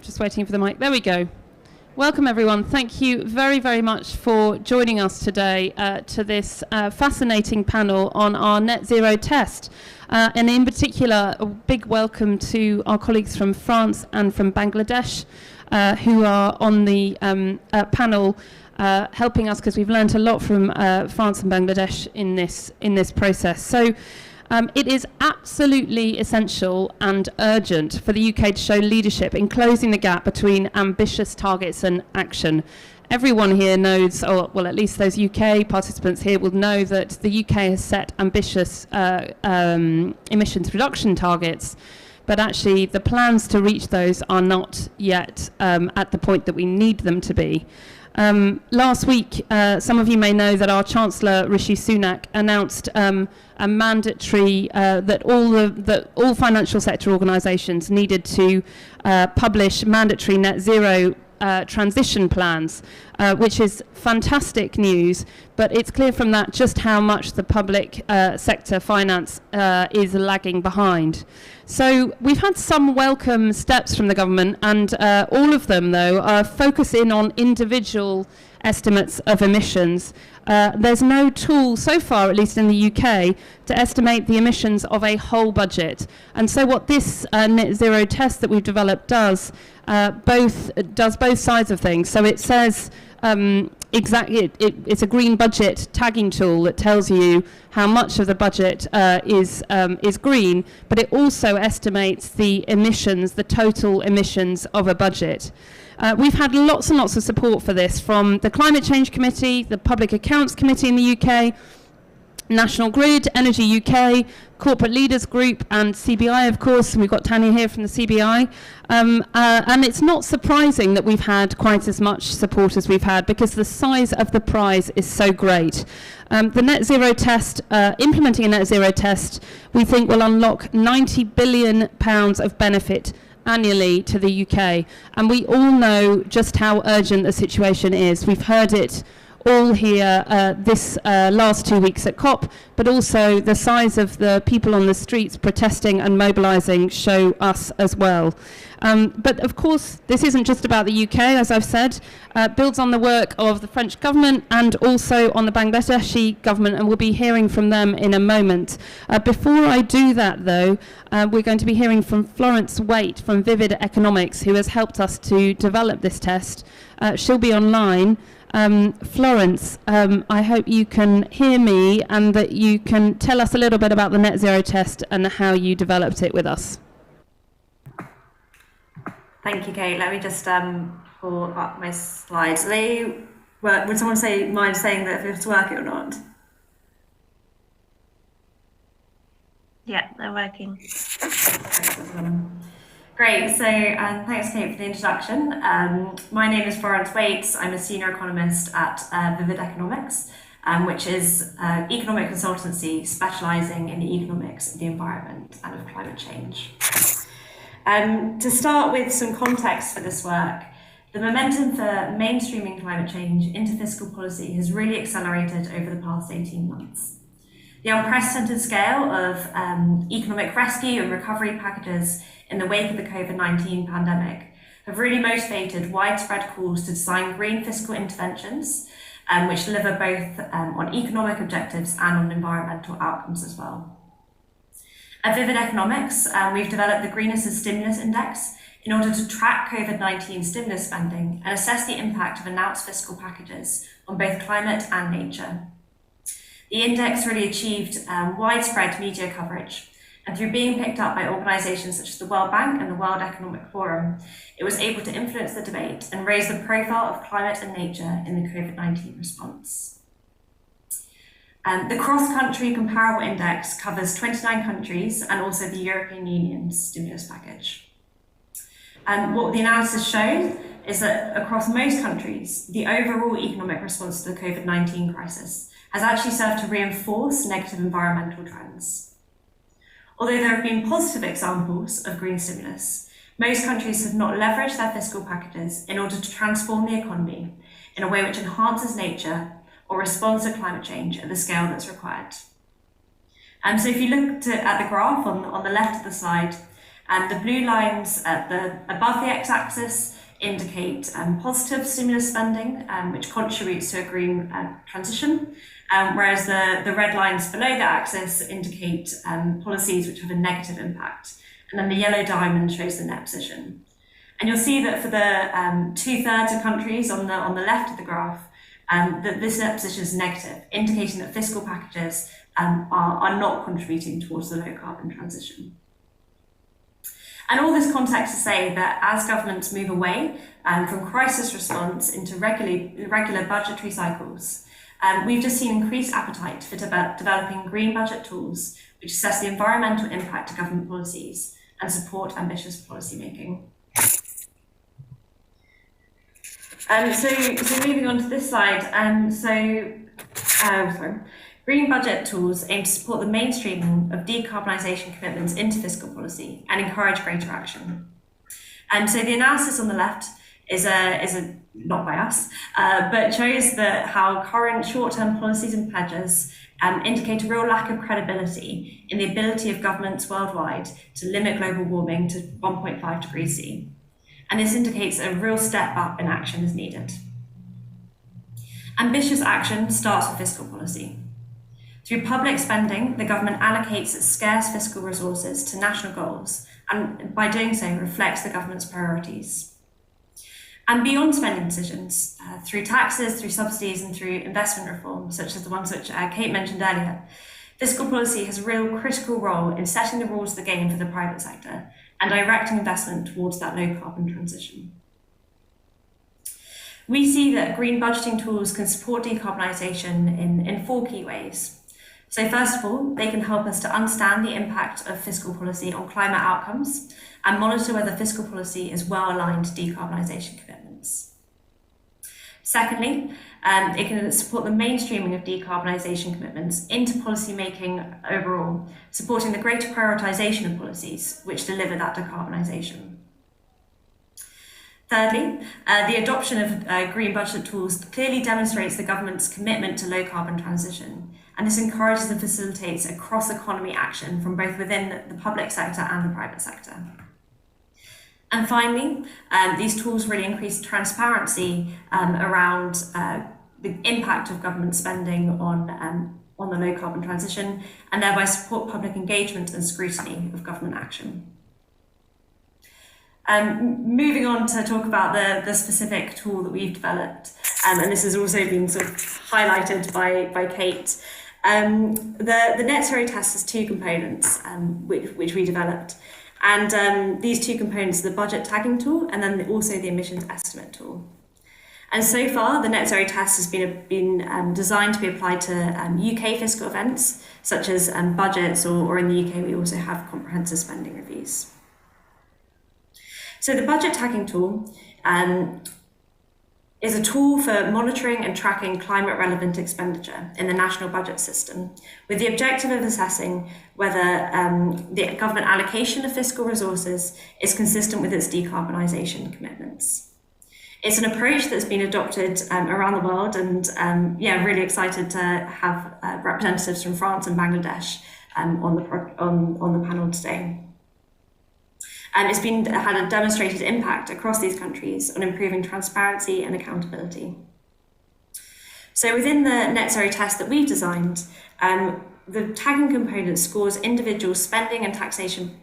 Just waiting for the mic. There we go. Welcome, everyone. Thank you very, very much for joining us today to this fascinating panel on our net zero test. And in particular, a big welcome to our colleagues from France and from Bangladesh who are on the panel helping us, because we've learned a lot from France and Bangladesh in this process. So it is absolutely essential and urgent for the UK to show leadership in closing the gap between ambitious targets and action. Everyone here knows, or well, at least those UK participants here will know, that the UK has set ambitious emissions reduction targets, but actually the plans to reach those are not yet at the point that we need them to be. Last week, some of you may know that our Chancellor Rishi Sunak announced a mandatory that all financial sector organisations needed to publish mandatory net zero transition plans, which is fantastic news. But it's clear from that just how much the public sector finance is lagging behind. So we've had some welcome steps from the government, and all of them, though, are focusing on individual estimates of emissions. There's no tool so far, at least in the UK, to estimate the emissions of a whole budget. And so what this net zero test that we've developed does both sides of things. So it says it's a green budget tagging tool that tells you how much of the budget is green, but it also estimates the emissions, the total emissions of a budget. We've had lots and lots of support for this from the Climate Change Committee, the Public Accounts Committee in the UK, National Grid, Energy UK, Corporate Leaders Group, and CBI, of course, and we've got Tanya here from the CBI. And it's not surprising that we've had quite as much support as we've had, because the size of the prize is so great. The net zero test, implementing a net zero test, we think will unlock £90 billion of benefit annually to the UK. And we all know just how urgent the situation is. We've heard it all here this last 2 weeks at COP, but also the size of the people on the streets protesting and mobilising show us as well. But of course, this isn't just about the UK, as I've said. Builds on the work of the French government and also on the Bangladeshi government, and we'll be hearing from them in a moment. Before I do that, though, we're going to be hearing from Florence Waite from Vivid Economics, who has helped us to develop this test. She'll be online. Florence, I hope you can hear me and that you can tell us a little bit about the net zero test and how you developed it with us. Thank you, Kate. Let me just pull up my slides. Would someone mind saying that if it's working or not? Yeah, they're working. Great, so thanks, Kate, for the introduction. My name is Florence Waite. I'm a senior economist at Vivid Economics, which is economic consultancy specialising in the economics of the environment and of climate change. To start with some context for this work, the momentum for mainstreaming climate change into fiscal policy has really accelerated over the past 18 months. The unprecedented scale of economic rescue and recovery packages in the wake of the COVID-19 pandemic have really motivated widespread calls to design green fiscal interventions, which deliver both on economic objectives and on environmental outcomes as well. At Vivid Economics, we've developed the Greenest Stimulus Index in order to track COVID-19 stimulus spending and assess the impact of announced fiscal packages on both climate and nature. The index really achieved widespread media coverage, and through being picked up by organisations such as the World Bank and the World Economic Forum, it was able to influence the debate and raise the profile of climate and nature in the COVID-19 response. The cross-country comparable index covers 29 countries and also the European Union's stimulus package. What the analysis showed is that across most countries, the overall economic response to the COVID-19 crisis has actually served to reinforce negative environmental trends. Although there have been positive examples of green stimulus, most countries have not leveraged their fiscal packages in order to transform the economy in a way which enhances nature or responds to climate change at the scale that's required. So if you look at the graph on the left of the slide, And the blue lines above the x-axis indicate positive stimulus spending, which contributes to a green transition, whereas the red lines below the axis indicate policies which have a negative impact. And then the yellow diamond shows the net position. And you'll see that for the 2/3 of countries on the left of the graph, that this net position is negative, indicating that fiscal packages are not contributing towards the low carbon transition. And all this context to say that as governments move away from crisis response into regular budgetary cycles, we've just seen increased appetite for developing green budget tools which assess the environmental impact of government policies and support ambitious policy making. So moving on to this slide, green budget tools aim to support the mainstreaming of decarbonisation commitments into fiscal policy and encourage greater action. So the analysis on the left is not by us, but shows that how current short-term policies and pledges indicate a real lack of credibility in the ability of governments worldwide to limit global warming to 1.5 degrees C. And this indicates a real step up in action is needed. Ambitious action starts with fiscal policy. Through public spending, the government allocates its scarce fiscal resources to national goals, and by doing so reflects the government's priorities. And beyond spending decisions, through taxes, through subsidies, and through investment reform, such as the ones which Kate mentioned earlier, fiscal policy has a real critical role in setting the rules of the game for the private sector and directing investment towards that low carbon transition. We see that green budgeting tools can support decarbonisation in 4 key ways. So first of all, they can help us to understand the impact of fiscal policy on climate outcomes and monitor whether fiscal policy is well aligned to decarbonisation commitments. Secondly, it can support the mainstreaming of decarbonisation commitments into policy making overall, supporting the greater prioritisation of policies which deliver that decarbonisation. Thirdly, the adoption of green budget tools clearly demonstrates the government's commitment to low carbon transition, and this encourages and facilitates a cross-economy action from both within the public sector and the private sector. And finally, these tools really increase transparency around the impact of government spending on the low carbon transition, and thereby support public engagement and scrutiny of government action. Moving on to talk about the specific tool that we've developed, and this has also been sort of highlighted by Kate. The net zero test has 2 components which we developed. And these 2 components are the budget tagging tool and then also the emissions estimate tool. And so far, the net zero test has been designed to be applied to UK fiscal events, such as budgets, or in the UK, we also have comprehensive spending reviews. So the budget tagging tool is a tool for monitoring and tracking climate relevant expenditure in the national budget system, with the objective of assessing whether the government allocation of fiscal resources is consistent with its decarbonisation commitments. It's an approach that's been adopted around the world, and really excited to have representatives from France and Bangladesh on the panel today. It's had a demonstrated impact across these countries on improving transparency and accountability. So within the net zero test that we've designed, the tagging component scores individual spending and taxation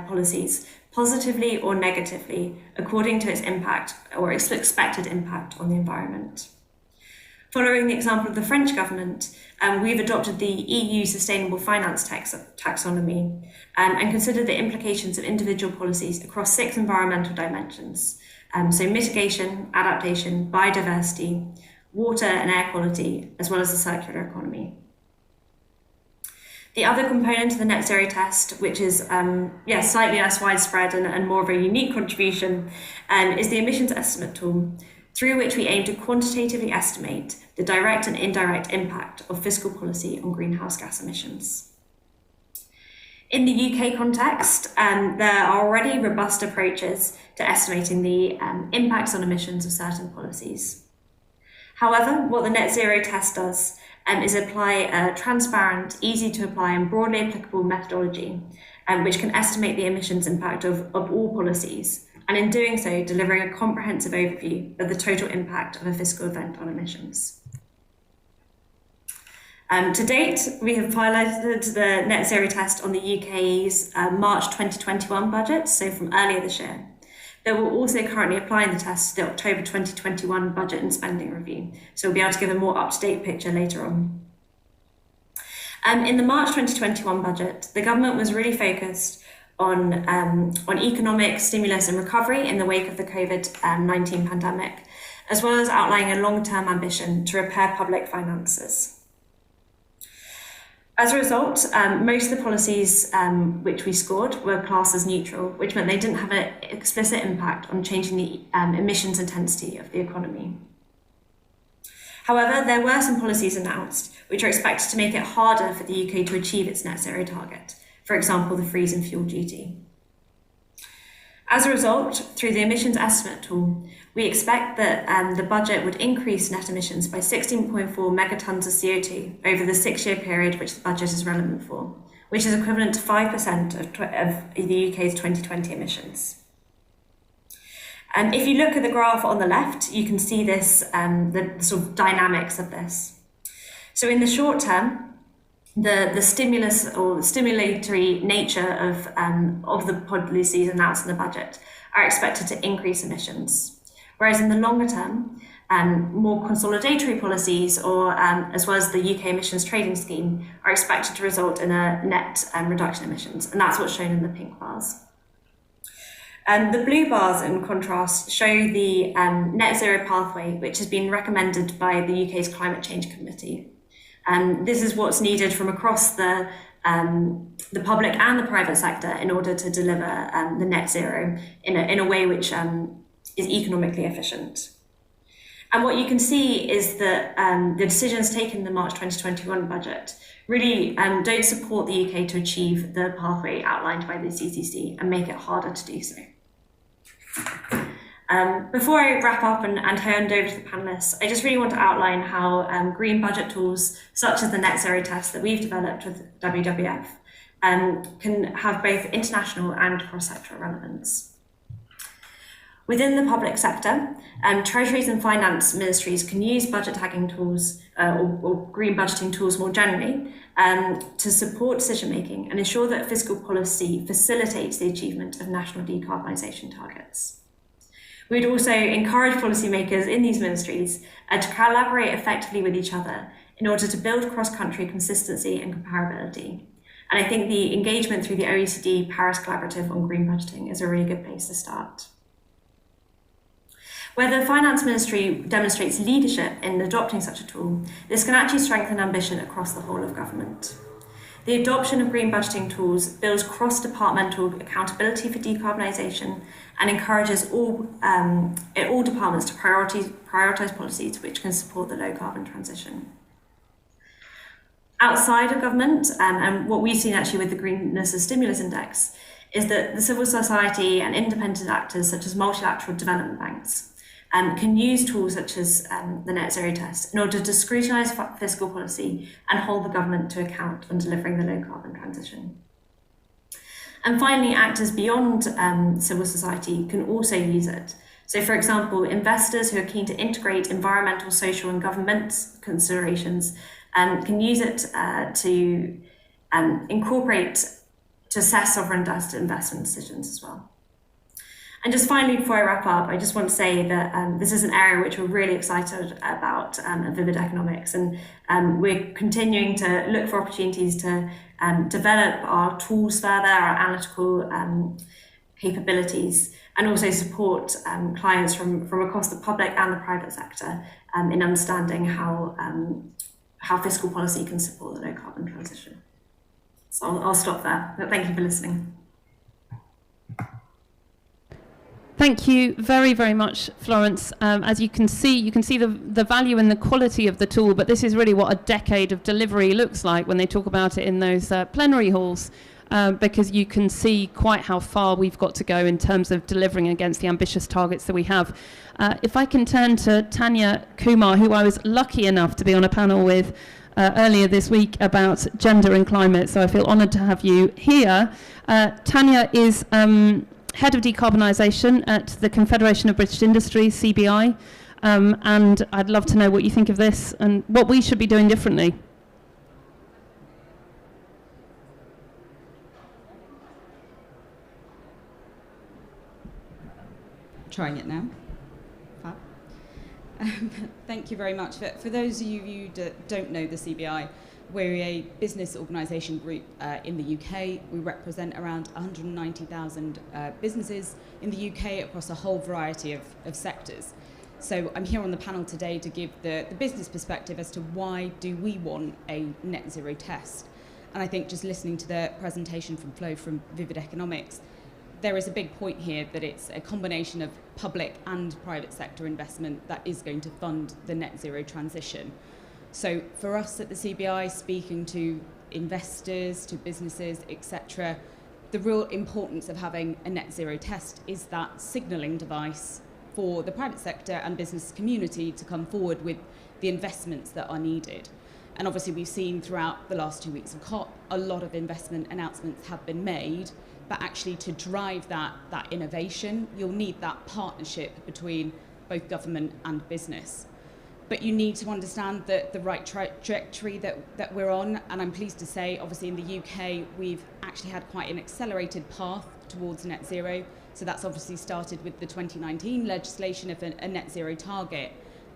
policies positively or negatively according to its impact or its expected impact on the environment. Following the example of the French government, we've adopted the EU Sustainable Finance Taxonomy and considered the implications of individual policies across 6 environmental dimensions. So mitigation, adaptation, biodiversity, water and air quality, as well as the circular economy. The other component of the net zero test, which is slightly less widespread and more of a unique contribution, is the emissions estimate tool, through which we aim to quantitatively estimate the direct and indirect impact of fiscal policy on greenhouse gas emissions. In the UK context, there are already robust approaches to estimating the impacts on emissions of certain policies. However, what the net zero test does is apply a transparent, easy to apply and broadly applicable methodology which can estimate the emissions impact of all policies, and in doing so, delivering a comprehensive overview of the total impact of a fiscal event on emissions. To date, we have piloted the net zero test on the UK's March 2021 budget, so from earlier this year. But we're also currently applying the test to the October 2021 budget and spending review, so we'll be able to give a more up-to-date picture later on. In the March 2021 budget, the government was really focused on economic stimulus and recovery in the wake of the COVID-19 pandemic, as well as outlining a long-term ambition to repair public finances. As a result, most of the policies which we scored were classed as neutral, which meant they didn't have an explicit impact on changing the emissions intensity of the economy. However, there were some policies announced which are expected to make it harder for the UK to achieve its net zero target, for example, the freeze and fuel duty. As a result, through the emissions estimate tool, we expect that the budget would increase net emissions by 16.4 megatons of CO2 over the 6-year period which the budget is relevant for, which is equivalent to 5% of the UK's 2020 emissions. If you look at the graph on the left, you can see this, the sort of dynamics of this. So in the short term, the stimulus or the stimulatory nature of the policies announced in the budget are expected to increase emissions. Whereas in the longer term, more consolidatory policies or as well as the UK emissions trading scheme are expected to result in a net reduction in emissions, and that's what's shown in the pink bars. The blue bars, in contrast, show the net zero pathway, which has been recommended by the UK's Climate Change Committee. This is what's needed from across the public and the private sector in order to deliver the net zero in a way which is economically efficient. And what you can see is that the decisions taken in the March 2021 budget really don't support the UK to achieve the pathway outlined by the CCC and make it harder to do so. Before I wrap up and hand over to the panelists, I just really want to outline how green budget tools such as the net zero test that we've developed with WWF can have both international and cross-sectoral relevance. Within the public sector, treasuries and finance ministries can use budget tagging tools or green budgeting tools more generally to support decision making and ensure that fiscal policy facilitates the achievement of national decarbonisation targets. We'd also encourage policymakers in these ministries to collaborate effectively with each other in order to build cross-country consistency and comparability. And I think the engagement through the OECD Paris Collaborative on Green Budgeting is a really good place to start. Where the Finance Ministry demonstrates leadership in adopting such a tool, this can actually strengthen ambition across the whole of government. The adoption of green budgeting tools builds cross-departmental accountability for decarbonisation and encourages all departments to prioritise policies which can support the low-carbon transition. Outside of government, and what we've seen actually with the Greenness of Stimulus Index, is that the civil society and independent actors such as multilateral development banks can use tools such as the net zero test in order to scrutinise fiscal policy and hold the government to account on delivering the low carbon transition. And finally, actors beyond civil society can also use it. So for example, investors who are keen to integrate environmental, social and governance considerations can use it to incorporate to assess sovereign debt investment decisions as well. And just finally, before I wrap up, I just want to say that this is an area which we're really excited about at Vivid Economics, and we're continuing to look for opportunities to develop our tools further, our analytical capabilities, and also support clients from across the public and the private sector in understanding how fiscal policy can support the low carbon transition. So I'll stop there, but thank you for listening. Thank you very, very much, Florence. As you can see the value and the quality of the tool, but this is really what a decade of delivery looks like when they talk about it in those plenary halls, because you can see quite how far we've got to go in terms of delivering against the ambitious targets that we have. If I can turn to Tanya Kumar, who I was lucky enough to be on a panel with earlier this week about gender and climate, so I feel honoured to have you here. Tanya is Head of Decarbonisation at the Confederation of British Industry, CBI, and I'd love to know what you think of this and what we should be doing differently. Trying it now. Fab. Thank you very much. For those of you who don't know the CBI, we're a business organisation group in the UK. We represent around 190,000 businesses in the UK across a whole variety of sectors. So I'm here on the panel today to give the business perspective as to why do we want a net zero test. And I think just listening to the presentation from Flo from Vivid Economics, there is a big point here that it's a combination of public and private sector investment that is going to fund the net zero transition. So for us at the CBI, speaking to investors, to businesses, etc., the real importance of having a net zero test is that signalling device for the private sector and business community to come forward with the investments that are needed. And obviously we've seen throughout the last 2 weeks of COP, a lot of investment announcements have been made, but actually to drive that innovation, you'll need that partnership between both government and business. But you need to understand the right trajectory that we're on, and I'm pleased to say, obviously in the UK, we've actually had quite an accelerated path towards net zero. So that's obviously started with the 2019 legislation of a net zero target.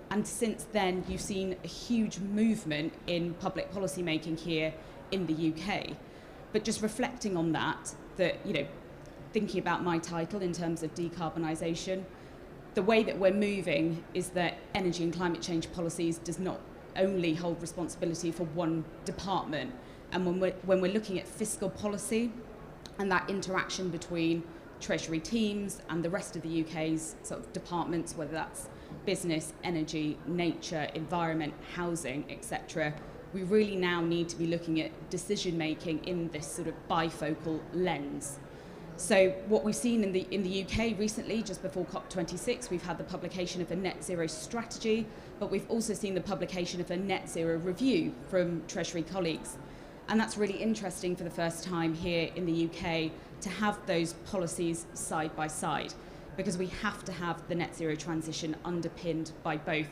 And since then, you've seen a huge movement in public policy making here in the UK. But just reflecting on that, thinking about my title in terms of decarbonisation, the way that we're moving is that energy and climate change policies does not only hold responsibility for one department. And when we're looking at fiscal policy and that interaction between Treasury teams and the rest of the UK's sort of departments, whether that's business, energy, nature, environment, housing, etc., we really now need to be looking at decision making in this sort of bifocal lens. So what we've seen in the UK recently, just before COP26, we've had the publication of a net zero strategy, but we've also seen the publication of a net zero review from Treasury colleagues. And that's really interesting for the first time here in the UK to have those policies side by side, because we have to have the net zero transition underpinned by both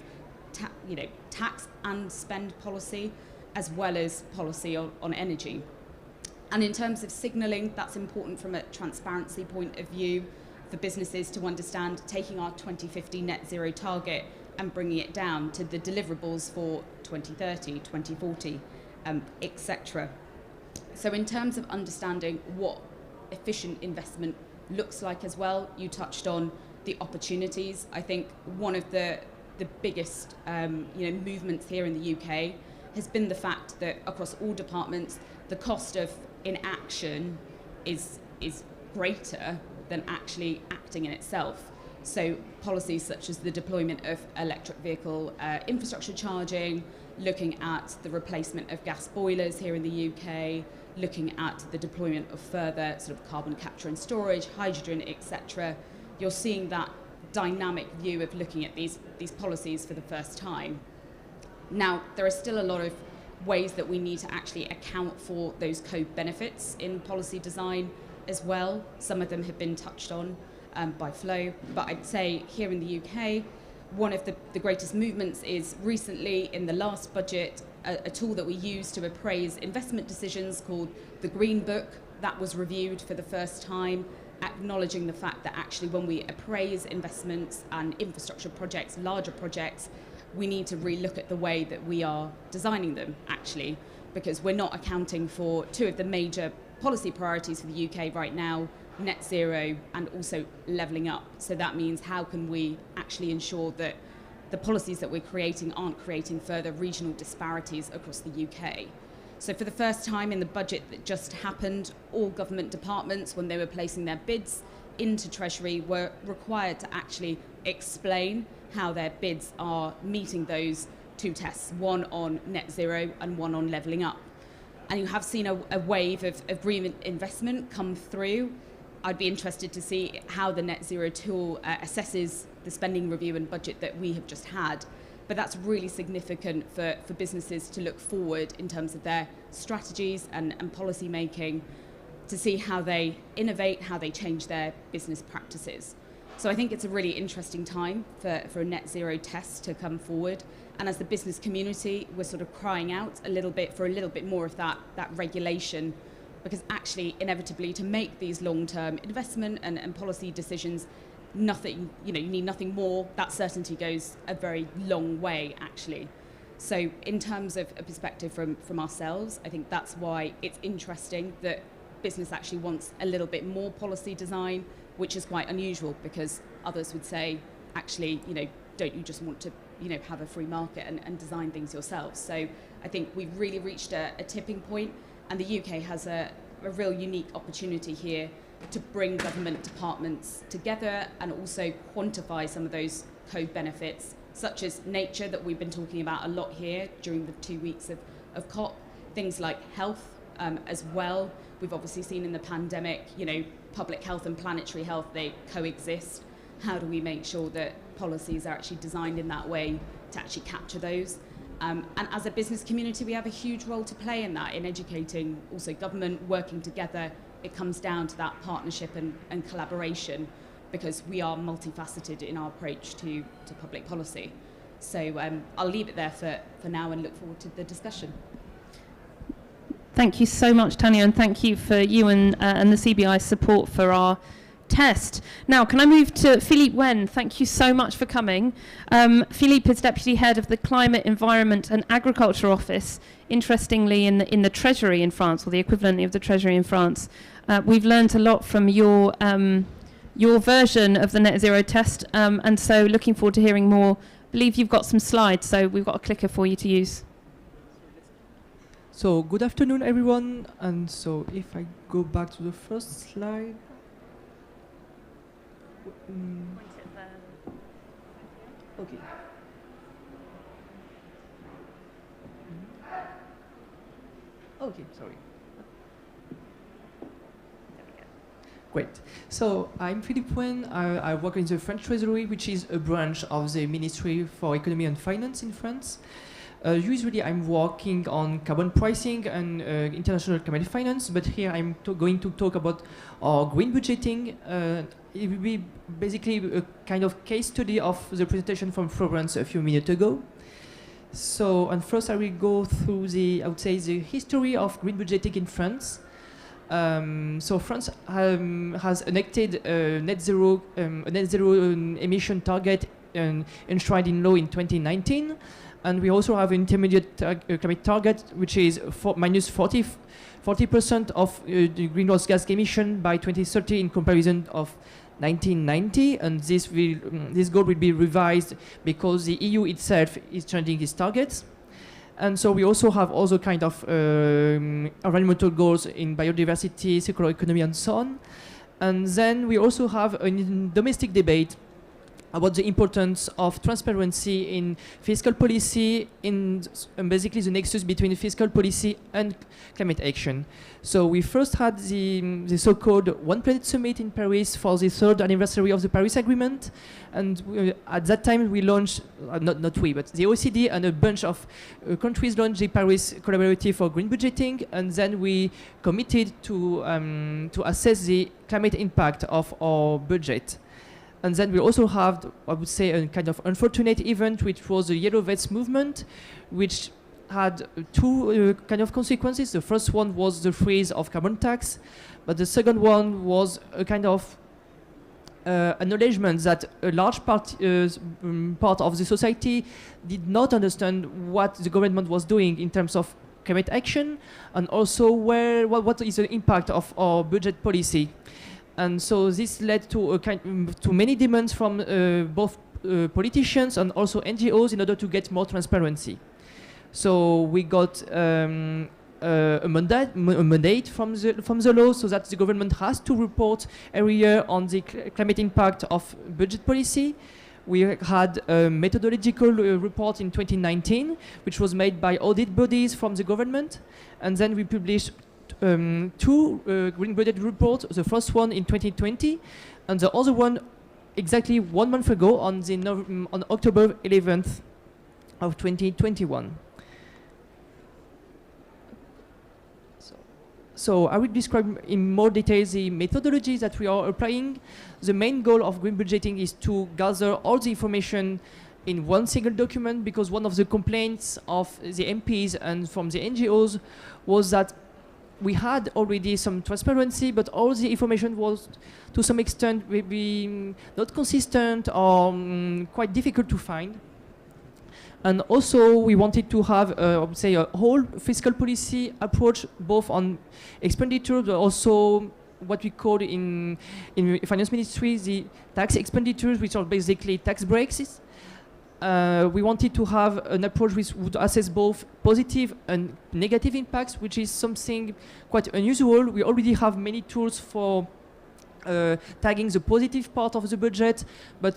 tax and spend policy, as well as policy on energy. And in terms of signalling, that's important from a transparency point of view for businesses to understand taking our 2050 net zero target and bringing it down to the deliverables for 2030, 2040, etc. So in terms of understanding what efficient investment looks like as well, you touched on the opportunities. I think one of the biggest movements here in the UK has been the fact that across all departments, the cost of inaction is greater than actually acting in itself. So policies such as the deployment of electric vehicle infrastructure charging, looking at the replacement of gas boilers here in the UK, looking at the deployment of further sort of carbon capture and storage, hydrogen, etc. You're seeing that dynamic view of looking at these policies for the first time. Now, there are still a lot of ways that we need to actually account for those co-benefits in policy design as well. Some of them have been touched on by Flo, but I'd say here in the UK, one of the greatest movements is recently in the last budget, a tool that we use to appraise investment decisions called the Green Book. That was reviewed for the first time, acknowledging the fact that actually when we appraise investments and infrastructure projects, larger projects, we need to relook at the way that we are designing them, actually, because we're not accounting for two of the major policy priorities for the UK right now, net zero and also levelling up. So that means how can we actually ensure that the policies that we're creating aren't creating further regional disparities across the UK. So for the first time in the budget that just happened, all government departments, when they were placing their bids into Treasury, were required to actually explain how their bids are meeting those two tests, one on net zero and one on levelling up. And you have seen a wave of green investment come through. I'd be interested to see how the net zero tool assesses the spending review and budget that we have just had. but that's really significant for businesses to look forward in terms of their strategies and policy making, to see how they innovate, how they change their business practices. So I think it's a really interesting time for a net zero test to come forward. And as the business community, we're sort of crying out a little bit more of that regulation, because actually, inevitably, to make these long-term investment and policy decisions, you need nothing more. That certainty goes a very long way, actually. So in terms of a perspective from ourselves, I think that's why it's interesting that business actually wants a little bit more policy design, which is quite unusual, because others would say, actually, don't you just want to, have a free market and design things yourselves? So I think we've really reached a tipping point, and the UK has a real unique opportunity here to bring government departments together and also quantify some of those code benefits, such as nature that we've been talking about a lot here during the 2 weeks of COP, things like health as well. We've obviously seen in the pandemic, public health and planetary health, they coexist. How do we make sure that policies are actually designed in that way to actually capture those? And as a business community, we have a huge role to play in that, in educating also government, working together. It comes down to that partnership and collaboration, because we are multifaceted in our approach to public policy. So I'll leave it there for now and look forward to the discussion. Thank you so much, Tanya, and thank you for you and the CBI's support for our test. Now, can I move to Philippe Wen? Thank you so much for coming. Philippe is Deputy Head of the Climate, Environment and Agriculture Office, interestingly in the Treasury in France, or the equivalent of the Treasury in France. We've learned a lot from your version of the net zero test, and so looking forward to hearing more. I believe you've got some slides, so we've got a clicker for you to use. So good afternoon, everyone. And so if I go back to the first slide. Okay. Okay, sorry. Great. So I'm Philippe Wen. I work in the French Treasury, which is a branch of the Ministry for Economy and Finance in France. Usually I'm working on carbon pricing and international climate finance, but here I'm going to talk about our green budgeting. It will be basically a kind of case study of the presentation from Florence a few minutes ago. So, and first I will go through the history of green budgeting in France. So France has enacted a net zero emission target enshrined in law in 2019. And we also have an intermediate climate target, which is minus 40% of the greenhouse gas emission by 2030 in comparison of 1990. And this goal will be revised because the EU itself is changing its targets. And so we also have other kind of environmental goals in biodiversity, circular economy, and so on. And then we also have a domestic debate about the importance of transparency in fiscal policy, in basically the nexus between fiscal policy and climate action. So we first had the so-called One Planet Summit in Paris for the 3rd anniversary of the Paris Agreement. And at that time we launched, not we, but the OECD and a bunch of countries launched the Paris Collaborative for Green Budgeting. And then we committed to assess the climate impact of our budget. And then we also have, I would say, a kind of unfortunate event, which was the Yellow Vests movement, which had two kind of consequences. The first one was the freeze of carbon tax, but the second one was a kind of acknowledgement that a large part of the society did not understand what the government was doing in terms of climate action, and also what is the impact of our budget policy. And so this led to to many demands from both politicians and also NGOs in order to get more transparency. So we got a mandate from the law, so that the government has to report every year on the climate impact of budget policy. We had a methodological report in 2019, which was made by audit bodies from the government, and then we published two green budget reports, the first one in 2020 and the other one exactly 1 month ago on October 11th of 2021. So I will describe in more detail the methodology that we are applying. The main goal of green budgeting is to gather all the information in one single document, because one of the complaints of the MPs and from the NGOs was that we had already some transparency, but all the information was to some extent maybe not consistent or quite difficult to find. And also we wanted to have, I would say, a whole fiscal policy approach, both on expenditure, but also what we call in finance ministry the tax expenditures, which are basically tax breaks. We wanted to have an approach which would assess both positive and negative impacts, which is something quite unusual. We already have many tools for tagging the positive part of the budget, but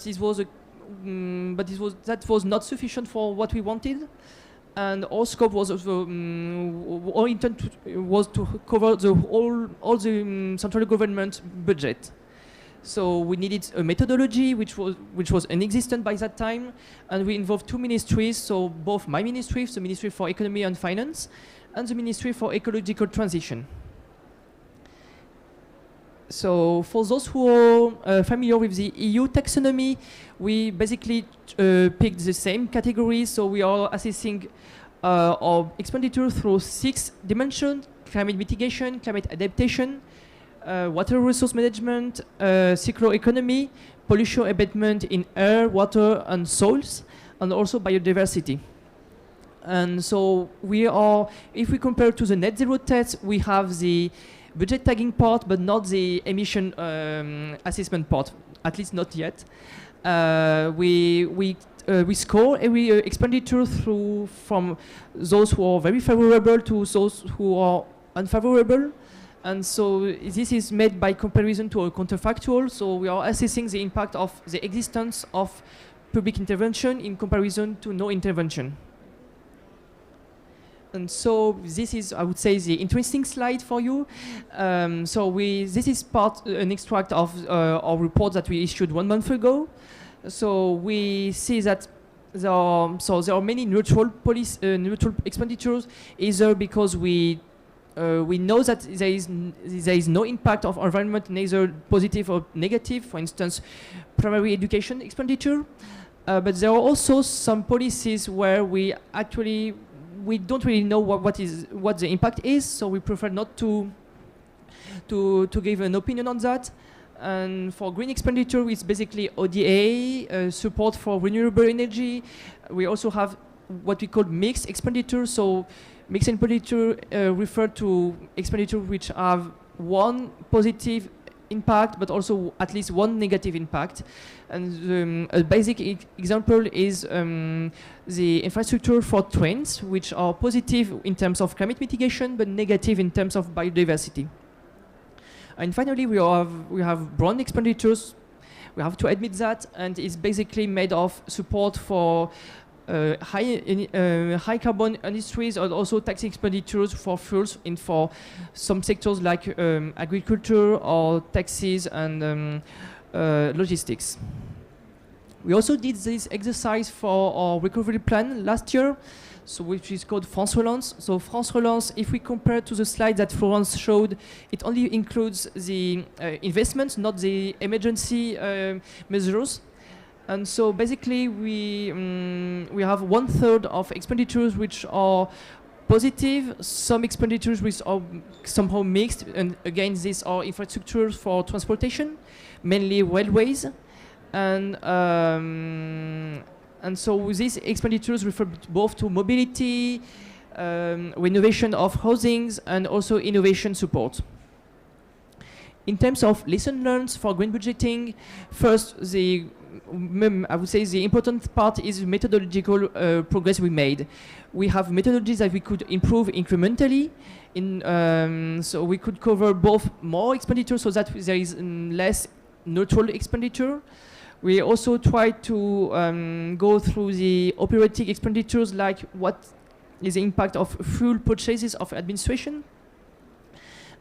that was not sufficient for what we wanted. And our scope was our intent was to cover all the central government budget. So we needed a methodology which was inexistent by that time, and we involved two ministries, so both my ministry, the Ministry for Economy and Finance, and the Ministry for Ecological Transition. So for those who are familiar with the EU taxonomy, we basically picked the same categories. So we are assessing our expenditure through 6 dimensions: climate mitigation, climate adaptation, water resource management, circular economy, pollution abatement in air, water and soils, and also biodiversity. And so we are, if we compare to the net zero test, we have the budget tagging part, but not the emission assessment part, at least not yet. We score every expenditure from those who are very favorable to those who are unfavorable. And so this is made by comparison to a counterfactual. So we are assessing the impact of the existence of public intervention in comparison to no intervention. And so this is, I would say, the interesting slide for you. This is an extract of our report that we issued 1 month ago. So we see that there are many neutral expenditures, either because we know that there is no impact of environment, neither positive or negative. For instance, primary education expenditure. But there are also some policies where we don't really know what the impact is, so we prefer not to give an opinion on that. And for green expenditure, it's basically ODA, support for renewable energy. We also have what we call mixed expenditure. So mixed expenditure refer to expenditure which have one positive impact, but also at least one negative impact. And a basic example is the infrastructure for trains, which are positive in terms of climate mitigation, but negative in terms of biodiversity. And finally, we have brown expenditures. We have to admit that, and it's basically made of support for high carbon industries, and also tax expenditures for fuels for some sectors like agriculture or taxis and logistics. We also did this exercise for our recovery plan last year, so which is called France Relance. So France Relance, if we compare to the slide that Florence showed, it only includes the investments, not the emergency measures. And so basically we have 1/3 of expenditures which are positive, some expenditures which are somehow mixed, and again these are infrastructures for transportation, mainly railways, and so these expenditures refer both to mobility, renovation of housings, and also innovation support. In terms of lesson learned for green budgeting, first I would say the important part is methodological progress we made. We have methodologies that we could improve incrementally. So we could cover both more expenditure so that there is less neutral expenditure. We also try to go through the operating expenditures, like what is the impact of fuel purchases of administration.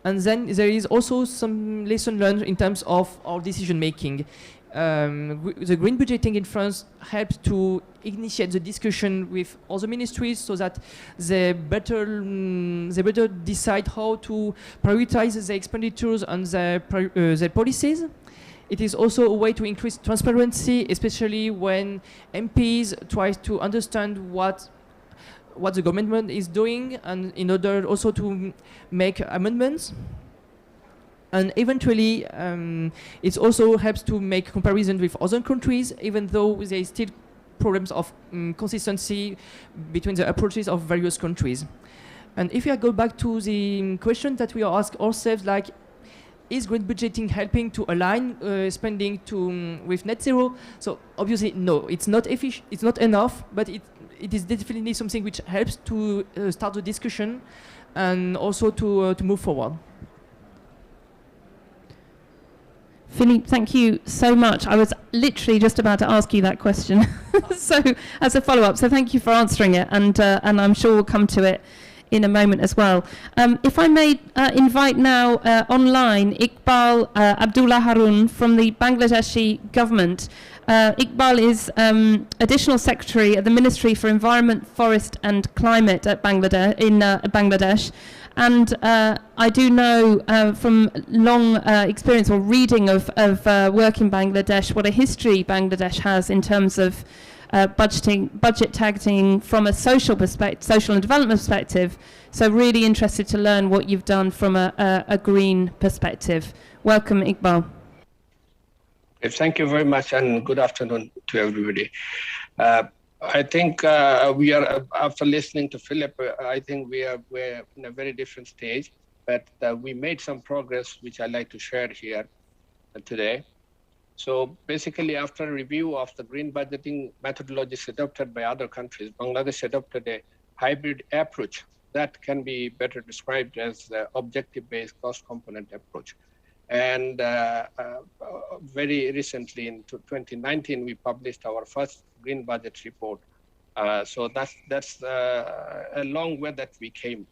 And then there is also some lesson learned in terms of our decision making. the green budgeting in France helps to initiate the discussion with other ministries so that they better decide how to prioritize the expenditures and their policies. It is also a way to increase transparency, especially when MPs try to understand what the government is doing, and in order also to make amendments. And eventually, it also helps to make comparisons with other countries, even though there is still problems of consistency between the approaches of various countries. And if I go back to the question that we ask ourselves, like, is green budgeting helping to align spending with net zero? So obviously, no, it's not efficient, it's not enough, but it is definitely something which helps to start the discussion and also to move forward. Philippe, thank you so much. I was literally just about to ask you that question, so as a follow-up. So thank you for answering it, and I'm sure we'll come to it in a moment as well. If I may invite now online Iqbal Abdullah Harun from the Bangladeshi government. Iqbal is Additional Secretary at the Ministry for Environment, Forest and Climate at Bangladesh. And I do know from long experience or reading of work in Bangladesh what a history Bangladesh has in terms of budget targeting from a social and development perspective. So really interested to learn what you've done from a green perspective. Welcome, Iqbal. Thank you very much, and good afternoon to everybody. I think we are, after listening to Philip, I think we're in a very different stage, but we made some progress, which I'd like to share here today. So basically, after a review of the green budgeting methodologies adopted by other countries, Bangladesh adopted a hybrid approach that can be better described as the objective-based cost component approach. And very recently, in 2019, we published our first green budget report. So that's a long way that we came.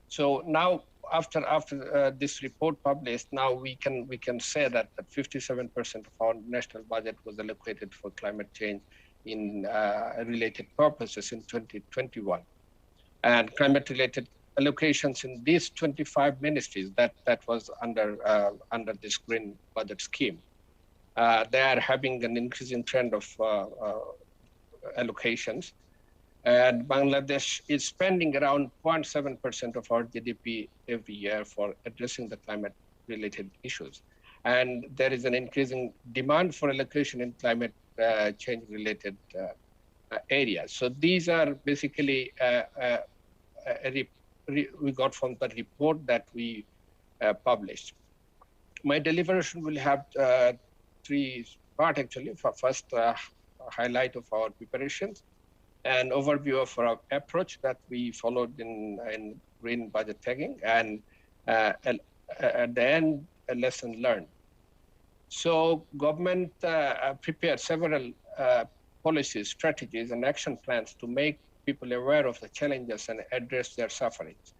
So now, after this report published, now we can say that 57% of our national budget was allocated for climate change in related purposes in 2021, and climate-related allocations in these 25 ministries that was under this green budget scheme. They are having an increasing trend of allocations, and Bangladesh is spending around 0.7% of our GDP every year for addressing the climate-related issues. And there is an increasing demand for allocation in climate change-related areas. So these are basically we got from the report that we published. My deliberation will have three parts actually. First, highlight of our preparations, an overview of our approach that we followed in green budget tagging, and at the end, a lesson learned. So government prepared several policies, strategies, and action plans to make people aware of the challenges and address their sufferings.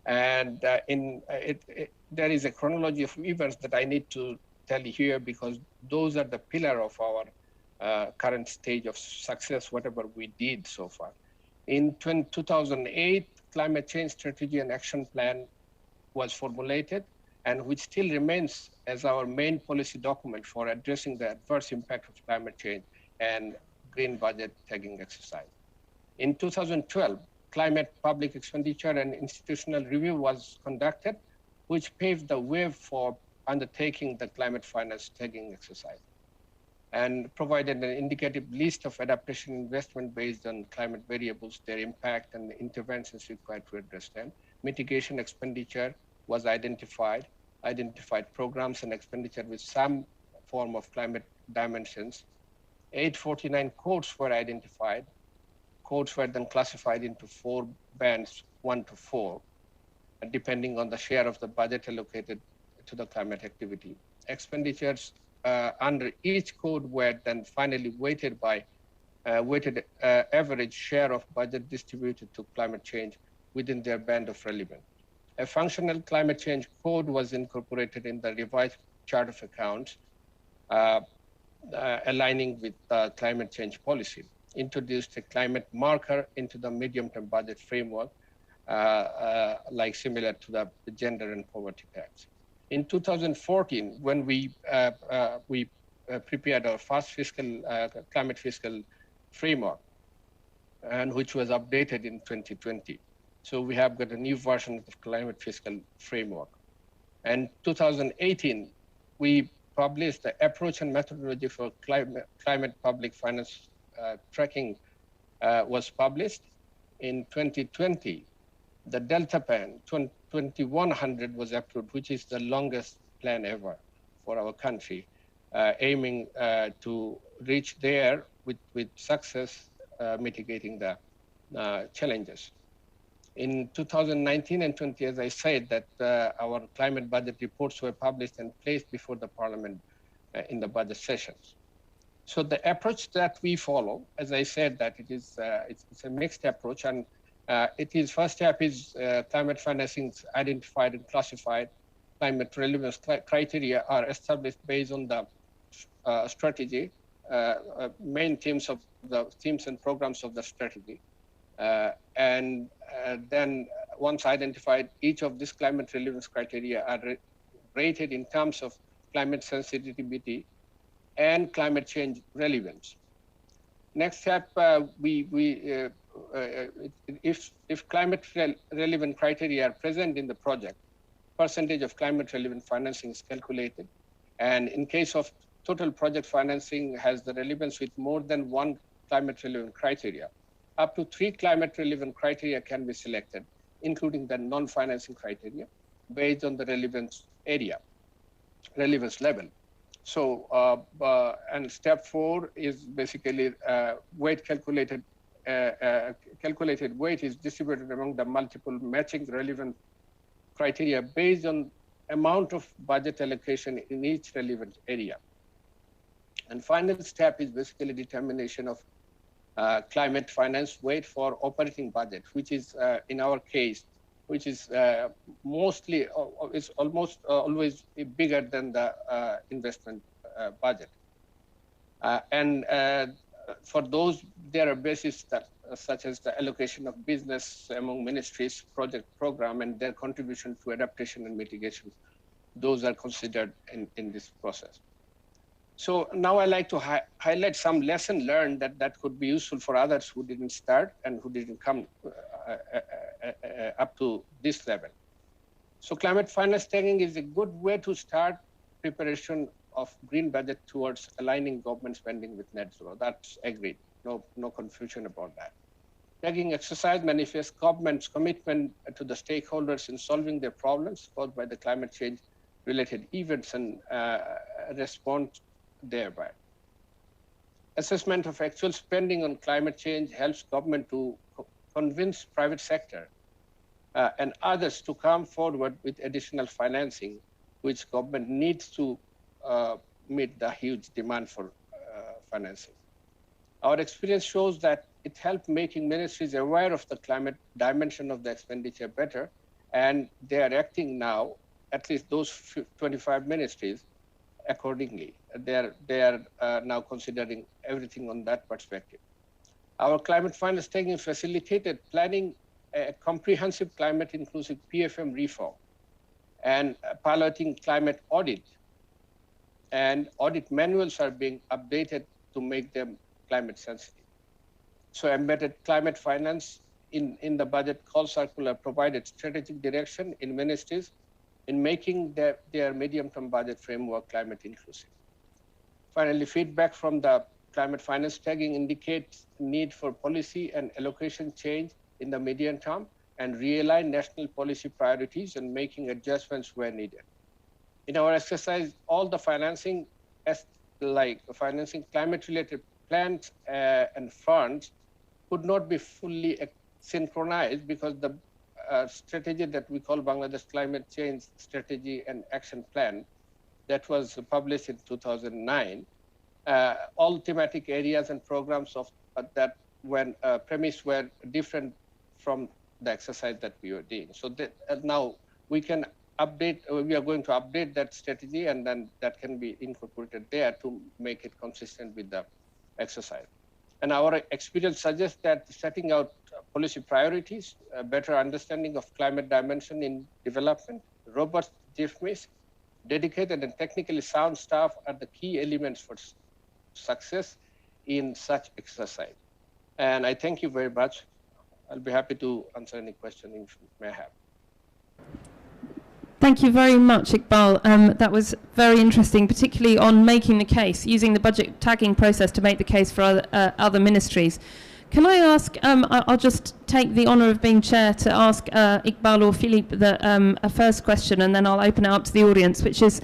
And there is a chronology of events that I need to tell you here, because those are the pillar of our current stage of success, whatever we did so far. In 2008, Climate Change Strategy and Action Plan was formulated, and which still remains as our main policy document for addressing the adverse impact of climate change and green budget tagging exercise. In 2012, Climate Public Expenditure and Institutional Review was conducted, which paved the way for undertaking the climate finance tagging exercise, and provided an indicative list of adaptation investment based on climate variables, their impact, and the interventions required to address them. Mitigation expenditure was identified programs and expenditure with some form of climate dimensions. 849 codes were identified. Codes were then classified into 4 bands, 1 to 4, depending on the share of the budget allocated to the climate activity. Expenditures under each code were then finally weighted average share of budget distributed to climate change within their band of relevance. A functional climate change code was incorporated in the revised chart of accounts. aligning with climate change policy, introduced a climate marker into the medium-term budget framework, like similar to the Gender and Poverty Pacts. In 2014, when we prepared our first climate fiscal framework, and which was updated in 2020. So we have got a new version of the climate fiscal framework. And 2018, we published the approach and methodology for climate public finance tracking was published. In 2020, the Delta Plan 2100 was approved, which is the longest plan ever for our country, aiming to reach there with success, mitigating the challenges. In 2019 and 20, as I said, that our climate budget reports were published and placed before the Parliament in the budget sessions. So the approach that we follow, as I said, that it is it's a mixed approach, and first step is climate financing identified and classified. Climate relevance criteria are established based on the strategy, main themes and programs of the strategy. And then once identified, each of these climate relevance criteria are rated in terms of climate sensitivity and climate change relevance. Next step, if climate relevant criteria are present in the project, percentage of climate relevant financing is calculated. And in case of total project financing has the relevance with more than one climate relevant criteria, up to 3 climate relevant criteria can be selected, including the non-financing criteria based on the relevance level. So, and step 4 is basically weight calculated. Calculated weight is distributed among the multiple matching relevant criteria based on amount of budget allocation in each relevant area. And final step is basically determination of climate finance weight for operating budget, which is in our case, which is mostly, is almost always bigger than the investment budget. And for those, there are bases that, such as the allocation of business among ministries, project program, and their contribution to adaptation and mitigation. Those are considered in this process. So now I like to highlight some lesson learned that could be useful for others who didn't start and who didn't come up to this level. So climate finance tagging is a good way to start preparation of green budget towards aligning government spending with net zero. That's agreed, no confusion about that. Tagging exercise manifests government's commitment to the stakeholders in solving their problems caused by the climate change related events and response thereby. Assessment of actual spending on climate change helps government to convince private sector and others to come forward with additional financing, which government needs to meet the huge demand for financing. Our experience shows that it helped making ministries aware of the climate dimension of the expenditure better, and they are acting now, at least those 25 ministries, accordingly. They are now considering everything on that perspective. Our climate finance tagging facilitated planning a comprehensive climate inclusive PFM reform and piloting climate audit. And audit manuals are being updated to make them climate sensitive. So embedded climate finance in the budget call circular provided strategic direction in ministries in making their medium-term budget framework climate inclusive. Finally, feedback from the climate finance tagging indicates need for policy and allocation change in the medium term and realign national policy priorities and making adjustments where needed. In our exercise, all the financing, like financing climate-related plans and funds, could not be fully synchronized because the strategy that we call Bangladesh Climate Change Strategy and Action Plan that was published in 2009, all thematic areas and programs of that when premise were different from the exercise that we were doing. So that, now we can update. We are going to update that strategy, and then that can be incorporated there to make it consistent with the exercise. And our experience suggests that setting out policy priorities, a better understanding of climate dimension in development, robust GFMIS, dedicated and technically sound staff are the key elements for success in such exercise. And I thank you very much. I'll be happy to answer any question you may have. Thank you very much, Iqbal. That was very interesting, particularly on making the case, using the budget tagging process to make the case for other ministries. Can I ask, I'll just take the honour of being chair to ask Iqbal or Philippe a first question, and then I'll open it up to the audience, which is,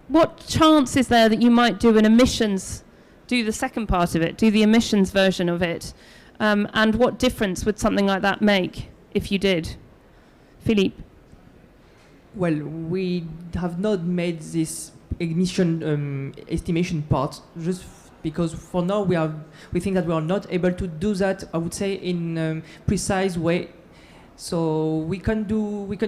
what chance is there that you might do an emissions, do the second part of it, do the emissions version of it, and what difference would something like that make if you did? Philippe. Well, we have not made this emission estimation part just because for now we think that we are not able to do that, I would say, in a precise way. So we can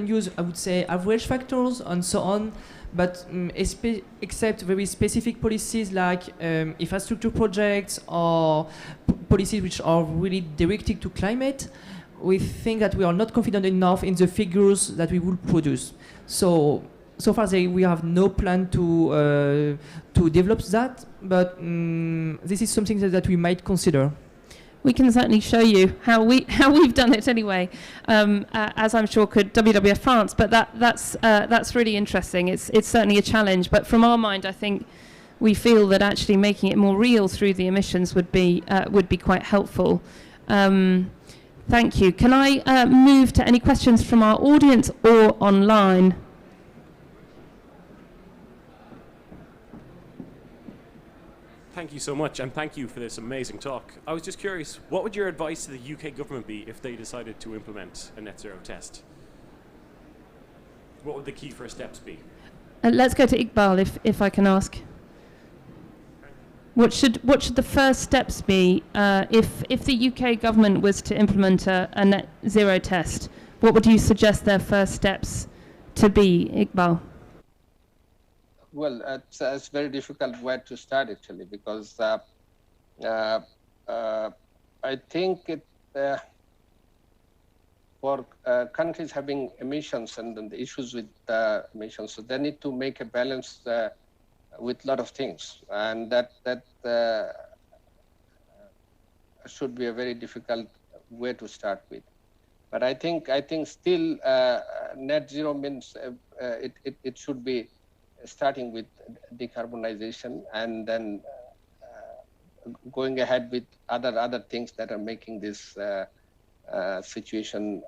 use, I would say, average factors and so on, but except very specific policies like infrastructure projects or policies which are really directed to climate, we think that we are not confident enough in the figures that we will produce. So far we have no plan to develop that, but this is something that we might consider. We can certainly show you how we've done it anyway, as I'm sure could WWF France. But that's really interesting. It's certainly a challenge. But from our mind, I think we feel that actually making it more real through the emissions would be quite helpful. Thank you. Can I move to any questions from our audience or online? Thank you so much, and thank you for this amazing talk. I was just curious, what would your advice to the UK government be if they decided to implement a net zero test? What would the key first steps be? Let's go to Iqbal, if I can ask. What should the first steps be if the UK government was to implement a net zero test? What would you suggest their first steps to be, Iqbal? Well, it's very difficult where to start actually, because I think for countries having emissions and then the issues with emissions, so they need to make a balance with a lot of things, and that should be a very difficult way to start with. But I think still net zero means it should be starting with decarbonization and then going ahead with other things that are making this situation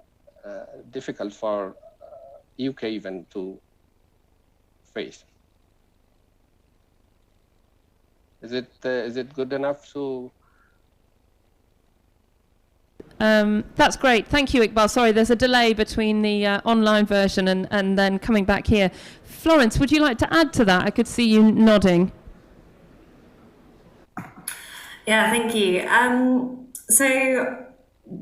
difficult for UK even to face. Is it good enough to? That's great. Thank you, Iqbal. Sorry, there's a delay between the online version and then coming back here. Florence, would you like to add to that? I could see you nodding. Yeah, thank you. So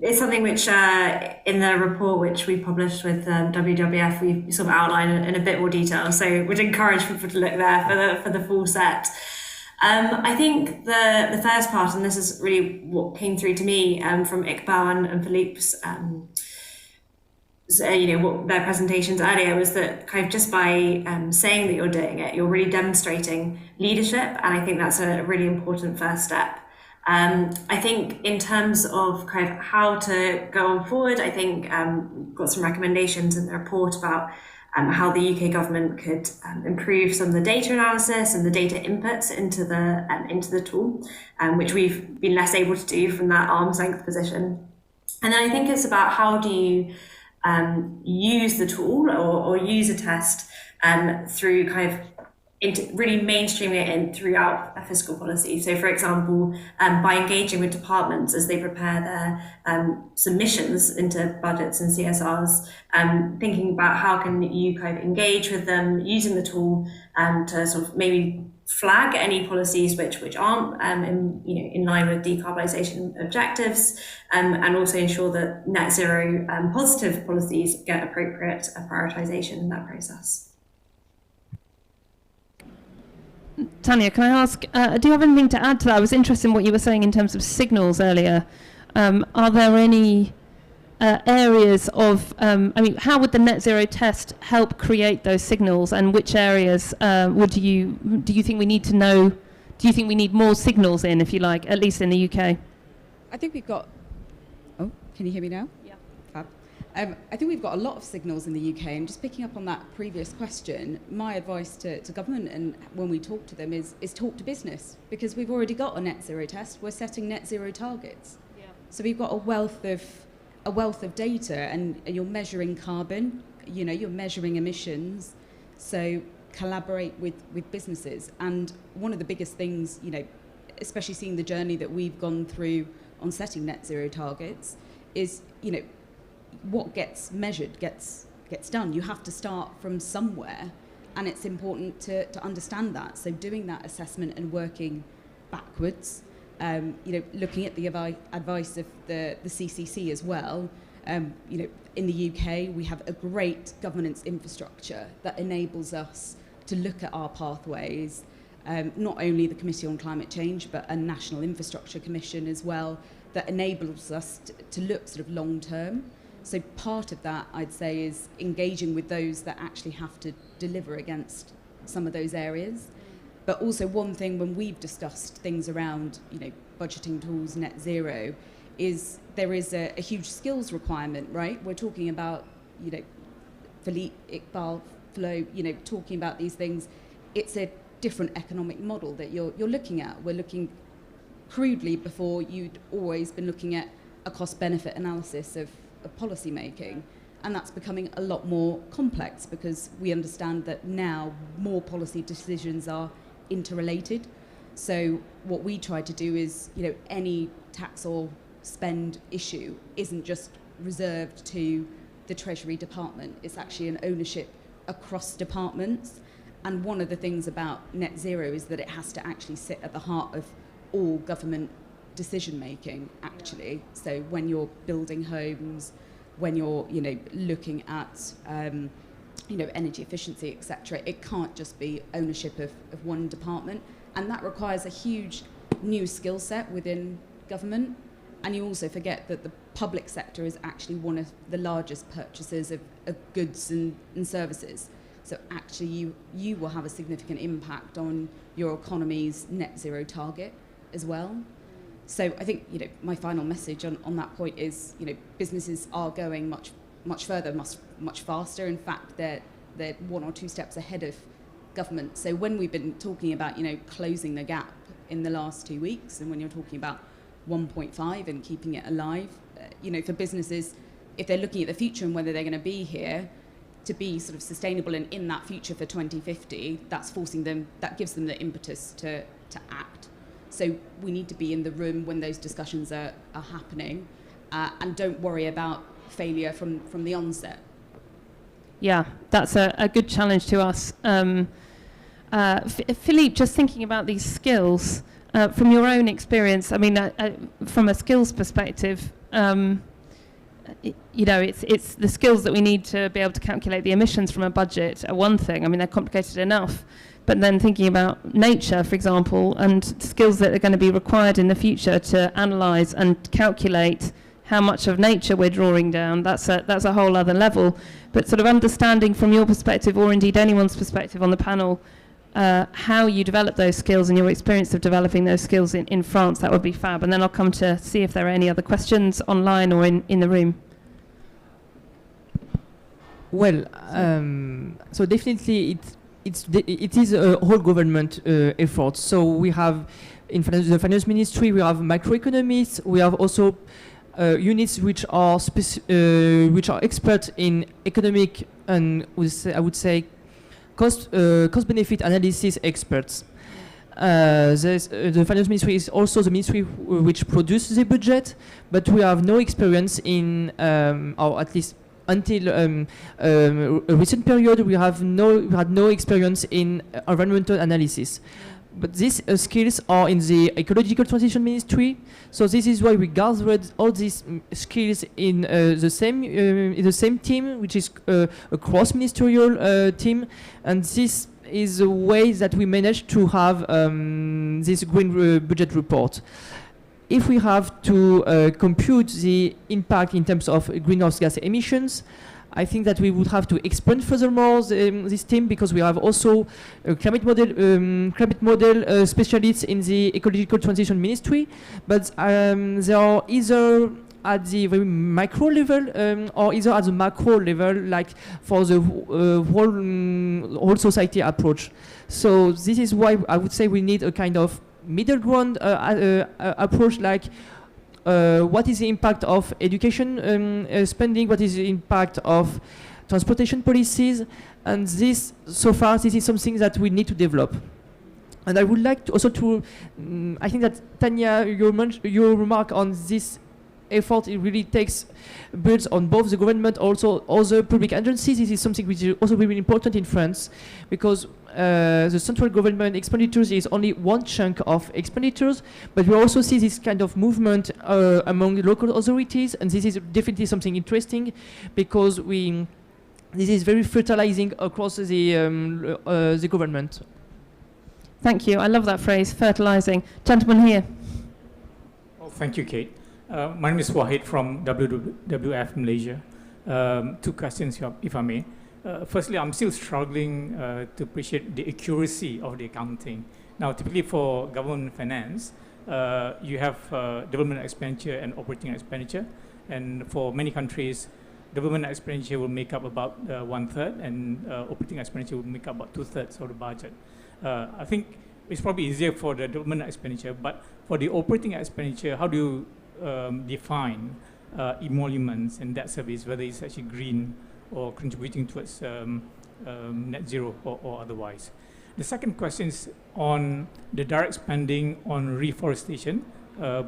it's something which in the report which we published with WWF, we sort of outlined in a bit more detail. So we'd encourage people to look there for the full set. I think the first part, and this is really what came through to me from Iqbal and Philippe's, what their presentations earlier, was that kind of just by saying that you're doing it, you're really demonstrating leadership, and I think that's a really important first step. I think in terms of kind of how to go on forward, I think we've got some recommendations in the report about how the UK government could improve some of the data analysis and the data inputs into the tool, which we've been less able to do from that arm's length position. And then I think it's about how do you use the tool or use a test through kind of really mainstreaming it in throughout a fiscal policy. So, for example, by engaging with departments as they prepare their submissions into budgets and CSRs, thinking about how can you kind of engage with them using the tool to sort of maybe flag any policies which aren't in line with decarbonisation objectives, and also ensure that net zero positive policies get appropriate prioritisation in that process. Tanya, can I ask, do you have anything to add to that? I was interested in what you were saying in terms of signals earlier. Are there any areas of, how would the net zero test help create those signals, and which areas do you think we need to know, do you think we need more signals in, if you like, at least in the UK? I think we've got, oh, can you hear me now? Yeah. Fab. I think we've got a lot of signals in the UK, and just picking up on that previous question, my advice to government, and when we talk to them, is talk to business, because we've already got a net zero test, we're setting net zero targets. Yeah. So we've got a wealth of data, and you're measuring carbon, you're measuring emissions, so collaborate with businesses. And one of the biggest things, especially seeing the journey that we've gone through on setting net zero targets, is, what gets measured gets done. You have to start from somewhere, and it's important to understand that. So doing that assessment and working backwards, looking at the advice of the CCC as well. In the UK, we have a great governance infrastructure that enables us to look at our pathways, not only the Committee on Climate Change, but a National Infrastructure Commission as well, that enables us to look sort of long term. So part of that, I'd say, is engaging with those that actually have to deliver against some of those areas. But also one thing when we've discussed things around, budgeting tools, net zero, is there is a huge skills requirement, right? We're talking about, Philippe, Iqbal, Flo, talking about these things. It's a different economic model that you're looking at. We're looking crudely before, you'd always been looking at a cost-benefit analysis of policy making. And that's becoming a lot more complex, because we understand that now more policy decisions are interrelated. So what we try to do is, any tax or spend issue isn't just reserved to the Treasury Department. It's actually an ownership across departments. And one of the things about net zero is that it has to actually sit at the heart of all government decision making, actually. So when you're building homes, when you're looking at energy efficiency, etc., it can't just be ownership of one department, and that requires a huge new skill set within government. And you also forget that the public sector is actually one of the largest purchasers of goods and services. So actually you will have a significant impact on your economy's net zero target as well. So I think, my final message on that point is, businesses are going much further, much faster. In fact, they're one or two steps ahead of government. So when we've been talking about, closing the gap in the last 2 weeks, and when you're talking about 1.5 and keeping it alive, for businesses, if they're looking at the future and whether they're going to be here, to be sort of sustainable in that future for 2050, that gives them the impetus to act. So we need to be in the room when those discussions are happening, and don't worry about failure from the onset. Yeah, that's a good challenge to us. Philippe, just thinking about these skills, from your own experience, from a skills perspective, it's the skills that we need to be able to calculate the emissions from a budget are one thing. They're complicated enough. But then thinking about nature, for example, and skills that are going to be required in the future to analyse and calculate how much of nature we're drawing down, that's a whole other level. But sort of understanding from your perspective, or indeed anyone's perspective on the panel, how you develop those skills and your experience of developing those skills in France, that would be fab. And then I'll come to see if there are any other questions online or in the room. Well, so definitely it is a whole government effort. So we have in the finance ministry, we have macroeconomists, we have also units which are experts in economic and I would say cost benefit analysis experts. The finance ministry is also the ministry which produces the budget, but we have no experience in, or at least until a recent period, we had no experience in environmental analysis. but these skills are in the ecological transition ministry. So this is why we gathered all these skills in the same team, which is a cross-ministerial team, and this is a way that we managed to have this green budget report. If we have to compute the impact in terms of greenhouse gas emissions, I think that we would have to expand furthermore this team, because we have also climate model specialists in the ecological transition ministry, but they are either at the very micro level or either at the macro level, like for the whole society approach. So this is why I would say we need a kind of middle ground approach, like what is the impact of education spending, what is the impact of transportation policies, and this, so far, this is something that we need to develop. And I would like to also to, I think that Tanya, your remark on this effort, it really builds on both the government, also other public agencies. This is something which is also really important in France, because the central government expenditures is only one chunk of expenditures, but we also see this kind of movement among the local authorities, and this is definitely something interesting, because this is very fertilizing across the government. Thank you. I love that phrase, fertilizing. Gentleman here. Well, thank you, Kate. My name is Wahid from WWF Malaysia. 2 questions, if I may. Firstly, I'm still struggling to appreciate the accuracy of the accounting. Now, typically for government finance, you have development expenditure and operating expenditure. And for many countries, development expenditure will make up about 1/3, and operating expenditure will make up about 2/3 of the budget. I think it's probably easier for the development expenditure, but for the operating expenditure, how do you define emoluments and debt service, whether it's actually green or contributing towards net zero or otherwise? The second question is on the direct spending on reforestation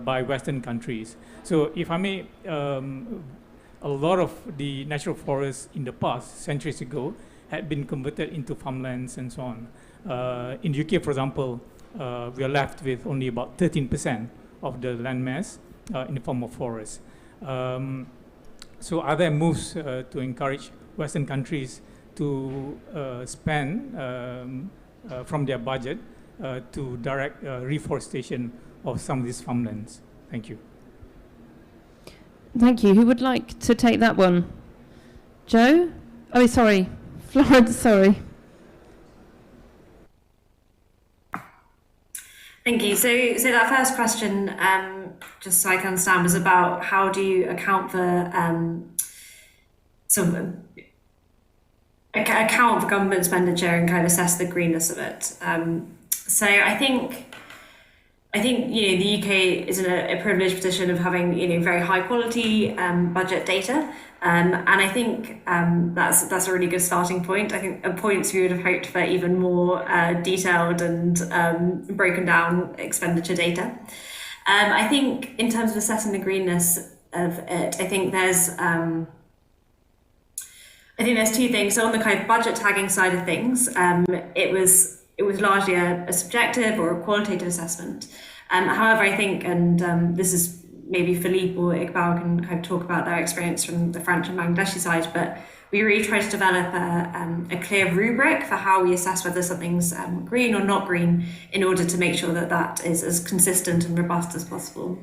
by Western countries. So if I may, a lot of the natural forests in the past, centuries ago, had been converted into farmlands and so on. In the UK, for example, we are left with only about 13% of the land mass in the form of forests. So are there moves to encourage Western countries to spend from their budget to direct reforestation of some of these farmlands? Thank you. Thank you. Who would like to take that one? Joe? Oh, sorry. Florence, sorry. Thank you. So that first question, just so I can understand, was about how do you account for account for government expenditure and kind of assess the greenness of it. So I think the UK is in a privileged position of having very high quality budget data, and I think that's a really good starting point. I think at points we would have hoped for even more detailed and broken down expenditure data. I think in terms of assessing the greenness of it, I think there's 2 things. So on the kind of budget tagging side of things, it was largely a subjective or a qualitative assessment. However, I think, and this is maybe Philippe or Iqbal can kind of talk about their experience from the French and Bangladeshi side, but we really try to develop a clear rubric for how we assess whether something's green or not green, in order to make sure that that is as consistent and robust as possible.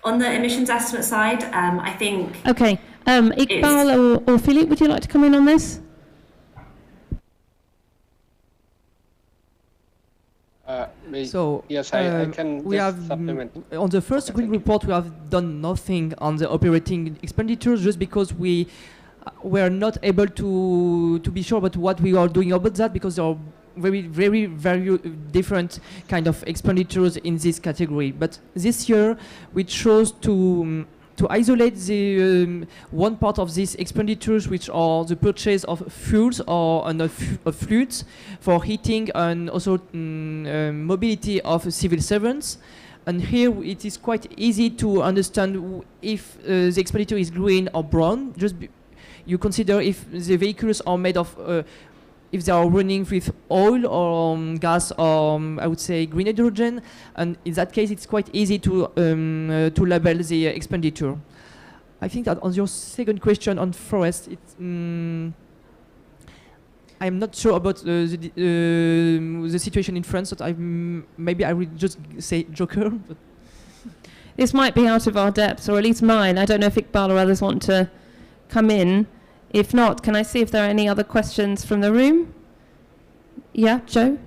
On the emissions estimate side, I think... Okay, Iqbal or Philippe, would you like to come in on this? So yes, I can we just have supplement. On the first green report, we have done nothing on the operating expenditures, just because we were not able to be sure about what we are doing about that, because there are very different kind of expenditures in this category. But this year we chose to isolate the one part of these expenditures, which are the purchase of fuels or of fluids for heating, and also mobility of civil servants. And here it is quite easy to understand if the expenditure is green or brown. You consider if the vehicles are made of if they are running with oil or gas or I would say green hydrogen, and in that case it's quite easy to label the expenditure. I think that on your second question on forest, it's I'm not sure about the situation in France, but maybe I will just say Joker. But This might be out of our depths, or at least mine. I don't know if Iqbal or others want to come in. If not, can I see if there are any other questions from the room? Yeah, Joe?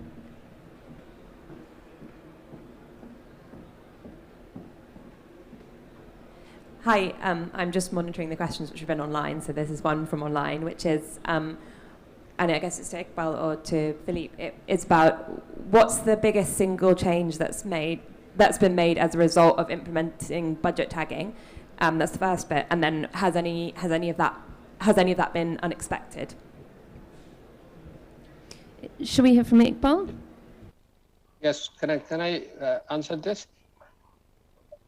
Hi, I'm just monitoring the questions which have been online. So this is one from online, which is, and I guess it's to Iqbal or to Philippe. It's about what's the biggest single change that's been made as a result of implementing budget tagging. That's the first bit, and then has any of that been unexpected? Shall we hear from Iqbal? Yes, can I answer this?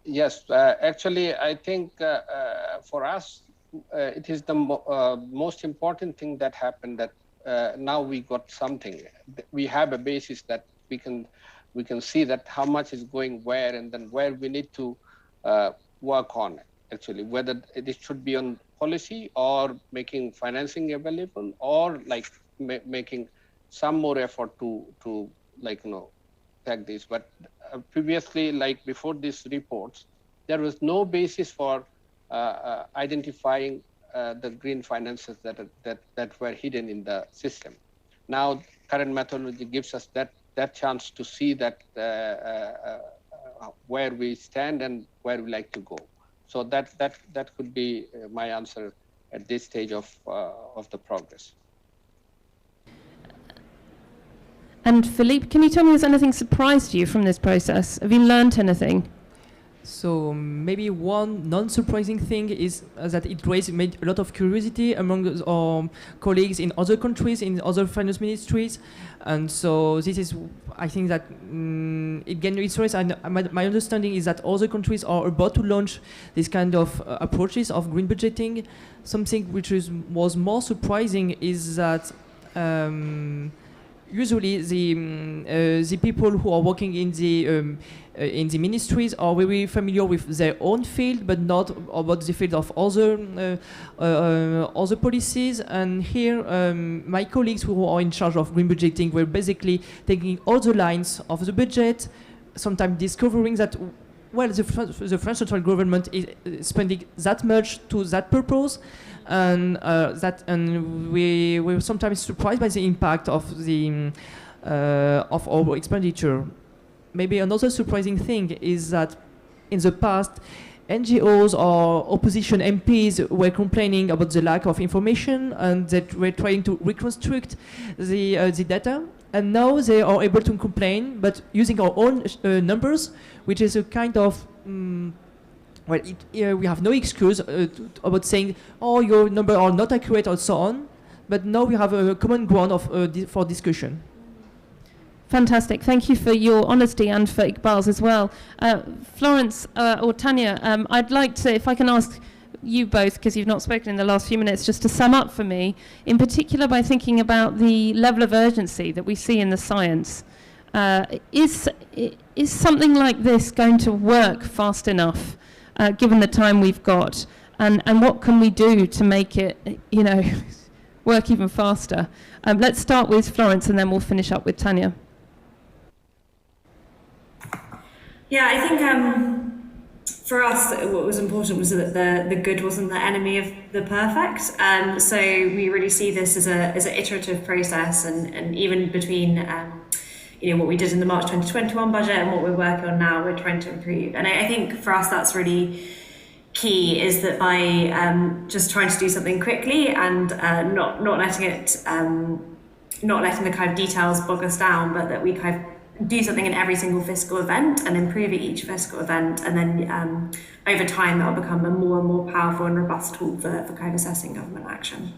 Yes, actually, I think for us, it is the most important thing that happened, that now we got something. We have a basis that we can see that how much is going where, and then where we need to work on it, actually, whether it should be on policy or making financing available, or like making some more effort to like, tag this. But previously, like before these reports, there was no basis for identifying the green finances that were hidden in the system. Now, current methodology gives us that chance to see that where we stand and where we like to go. So that could be my answer at this stage of the progress. And Philippe, can you tell me, has anything surprised you from this process? Have you learnt anything? So maybe one non-surprising thing is that it made a lot of curiosity among our colleagues in other countries, in other finance ministries, and so this is, I think that it gained interest. And my understanding is that other countries are about to launch this kind of approaches of green budgeting. Something which was more surprising is that usually the people who are working in the ministries are very familiar with their own field, but not about the field of other policies. And here, my colleagues who are in charge of green budgeting were basically taking all the lines of the budget, sometimes discovering that, well, the French central government is spending that much to that purpose, and we were sometimes surprised by the impact of our expenditure. Maybe another surprising thing is that in the past, NGOs or opposition MPs were complaining about the lack of information, and that were trying to reconstruct the data. And now they are able to complain, but using our own numbers, which is a kind of we have no excuse about saying, oh, your numbers are not accurate or so on. But now we have a common ground for discussion. Fantastic. Thank you for your honesty and for Iqbal's as well. Florence or Tanya, I'd like to, if I can ask you both, because you've not spoken in the last few minutes, just to sum up for me, in particular by thinking about the level of urgency that we see in the science. Is something like this going to work fast enough, given the time we've got? And what can we do to make it, work even faster? Let's start with Florence, and then we'll finish up with Tanya. Yeah, I think for us, what was important was that the good wasn't the enemy of the perfect. So we really see this as an iterative process, and even between what we did in the March 2021 budget and what we're working on now, we're trying to improve. And I think for us, that's really key, is that by just trying to do something quickly and not letting the kind of details bog us down, but that we kind of do something in every single fiscal event and improve at each fiscal event, and then over time that will become a more and more powerful and robust tool for kind of assessing government action.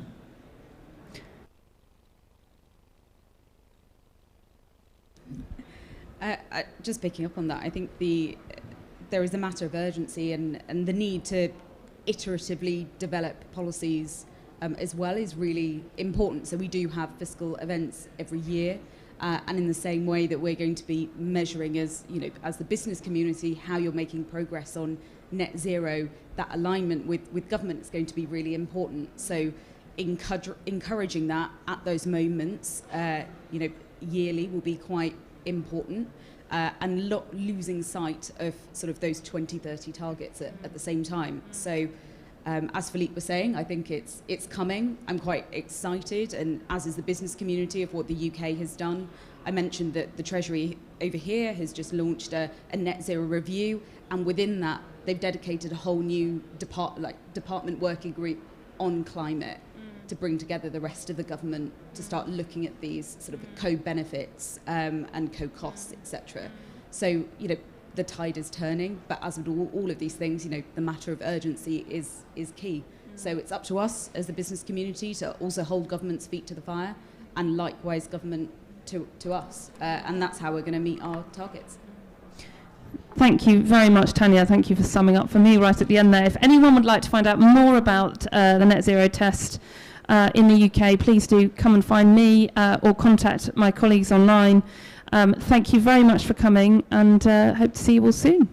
Just picking up on that, I think there is a matter of urgency and the need to iteratively develop policies as well is really important. So we do have fiscal events every year, and in the same way that we're going to be measuring as the business community how you're making progress on net zero, that alignment with government is going to be really important. So encouraging that at those moments, yearly will be quite important, and not losing sight of sort of those 2030 targets at the same time. So as Philippe was saying, I think it's coming. I'm quite excited, and as is the business community, of what the UK has done. I mentioned that the Treasury over here has just launched a net zero review, and within that they've dedicated a whole new department working group on climate to bring together the rest of the government to start looking at these sort of co-benefits and co-costs, etc. So, the tide is turning, but as with all of these things, the matter of urgency is key. So it's up to us as the business community to also hold government's feet to the fire, and likewise government to us. And that's how we're going to meet our targets. Thank you very much, Tanya. Thank you for summing up for me right at the end there. If anyone would like to find out more about the Net Zero test in the UK, please do come and find me or contact my colleagues online. Thank you very much for coming, and hope to see you all soon.